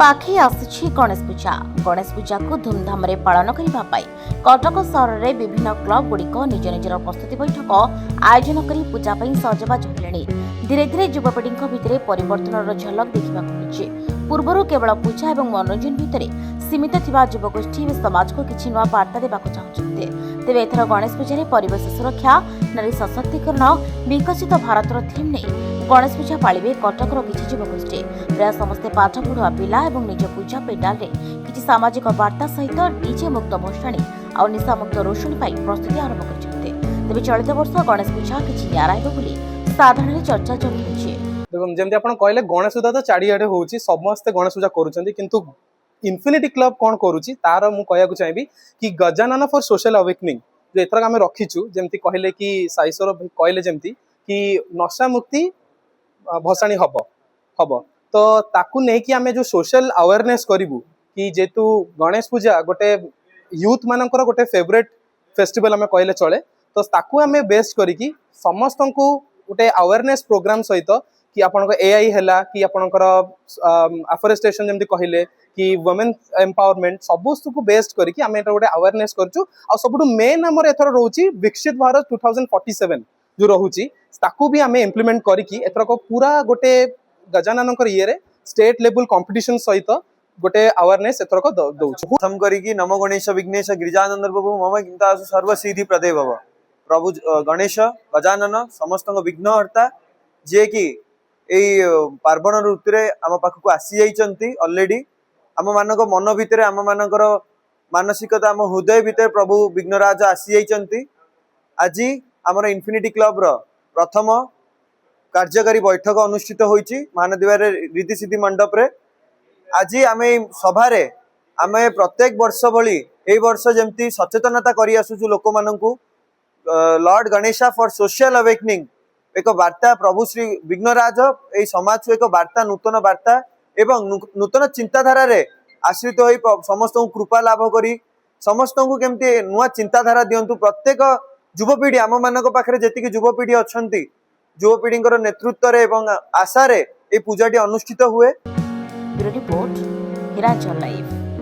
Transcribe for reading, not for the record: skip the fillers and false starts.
पाखे आसी गणेश पूजा को धूमधाम रे पालन करने कटक सहर में विभिन्न क्लब गुड़िक निज निजर प्रस्तुति बैठक आयोजन कर पूजा सजबाज होले। धीरे धीरे युवपीढ़ी भितर परिवर्तन झलक देखा मिलुଛି। पूर्वर केवल पूजा और मनोरंजन भितर सीमित थिबा युवगोष्ठी समाज को किछि नुआ वार्ता देबाक चाहुछन्ते। तेबे एथर गणेश पूजा परिवेश सुरक्षा, नारी सशक्तिकरण, विकसित भारतर थीम नहीं गणेश पूजा पालिबे कटकर किछि युवगोष्ठी। प्राय समस्ते पाठ पढ़ुआ पिला और निज पूजा पेंडाल रे किछि सामाजिक वार्ता सहित डीजे मुक्त भसाणी और निशा मुक्त रोषणी पाई प्रस्तुति आरंभ करछन्ते। तेबे चलित वर्ष गणेश पूजा किछि नियारा हेबो बोली साधारण चर्चा चलुछि। देखो जेमती आपण कहले गणेश पूजा तो चारिआडे होउछि, समस्त गणेश पूजा करूछन्ती, किंतु इन्फिनिटी क्लब कोन करूछि तार मु कहया को चाहेबी कि गजानन फॉर सोशल अवेकनिंग जो एथरक आमे रखिछु। जेमती कहले कि साईसर कहले जेमती कि नशा मुक्ति भसाणी हब तो ताकू नै कि आमे जो सोशल अवेयरनेस करिवु कि जेतु गणेश पूजा गोटे यूथ मानकर गोटे फेवरेट फेस्टिवल आमे कहले चले, तो ताकू आमे बेस्ट करी कि समस्त को गोटे अवेयरनेस प्रोग्राम सहित कि आपनकर एआई हैला कि आपनकर अफोरेस्टेशन जेमती कहले कि वुमेन एम्पावरमेंट सबुस्तु को बेस्ट करी कि आमे एटा गोटे अवेयरनेस करछु। आ सबुटु मेन हमर एथर रहउची विकसित भारत 2047 जो रहउची ताकू भी आमे इम्प्लीमेंट करी कि एथर को पूरा गोटे गजाननकर ये रे स्टेट लेवल कंपटीशन सहित गोटे अवेयरनेस एथर को दउछु। प्रथम करी कि नमो गणेश विघ्नेश गिरिजानंद प्रभु मम गिंतासु सर्व सिद्धि प्रदे भव। प्रभु गणेश गजानन समस्त विघ्नहर्ता जे कि एई पार्वण ऋतुरे आम पाखक आसी जाइचंती ऑलरेडी। आम मानक मन भितर आम मानकर मानसिकता आम हृदय भितर प्रभु विघ्नराज आसी जाइचंती। आज आमर इन्फिनिटी क्लब रो प्रथम कार्यकारी बैठक अनुष्ठित होइची महानदीवार रिद्धि सिद्धि मंडप रे। आज आमे सभारे आमे प्रत्येक वर्ष भली एई वर्ष जेमती सचेतनता करी आसुछु लोक माननकु lord Ganesha for social awakening एक वार्ता प्रभु श्री विघ्नराज एई समाज को एक वार्ता नूतन वार्ता एवं नूतन चिंताधारा रे आश्रित होई समस्त को कृपा लाभ करी समस्त को केमती नुआ चिंताधारा दियंतु। प्रत्येक युवपीढ़ी आम मानक पाखरे जेतिकी युवपीढ़ी अछंती युवपीढ़ींकर नेतृत्व रे एवं आशा रे ए पूजाटी अनुष्ठित हुए। Bureau report Hirachal live.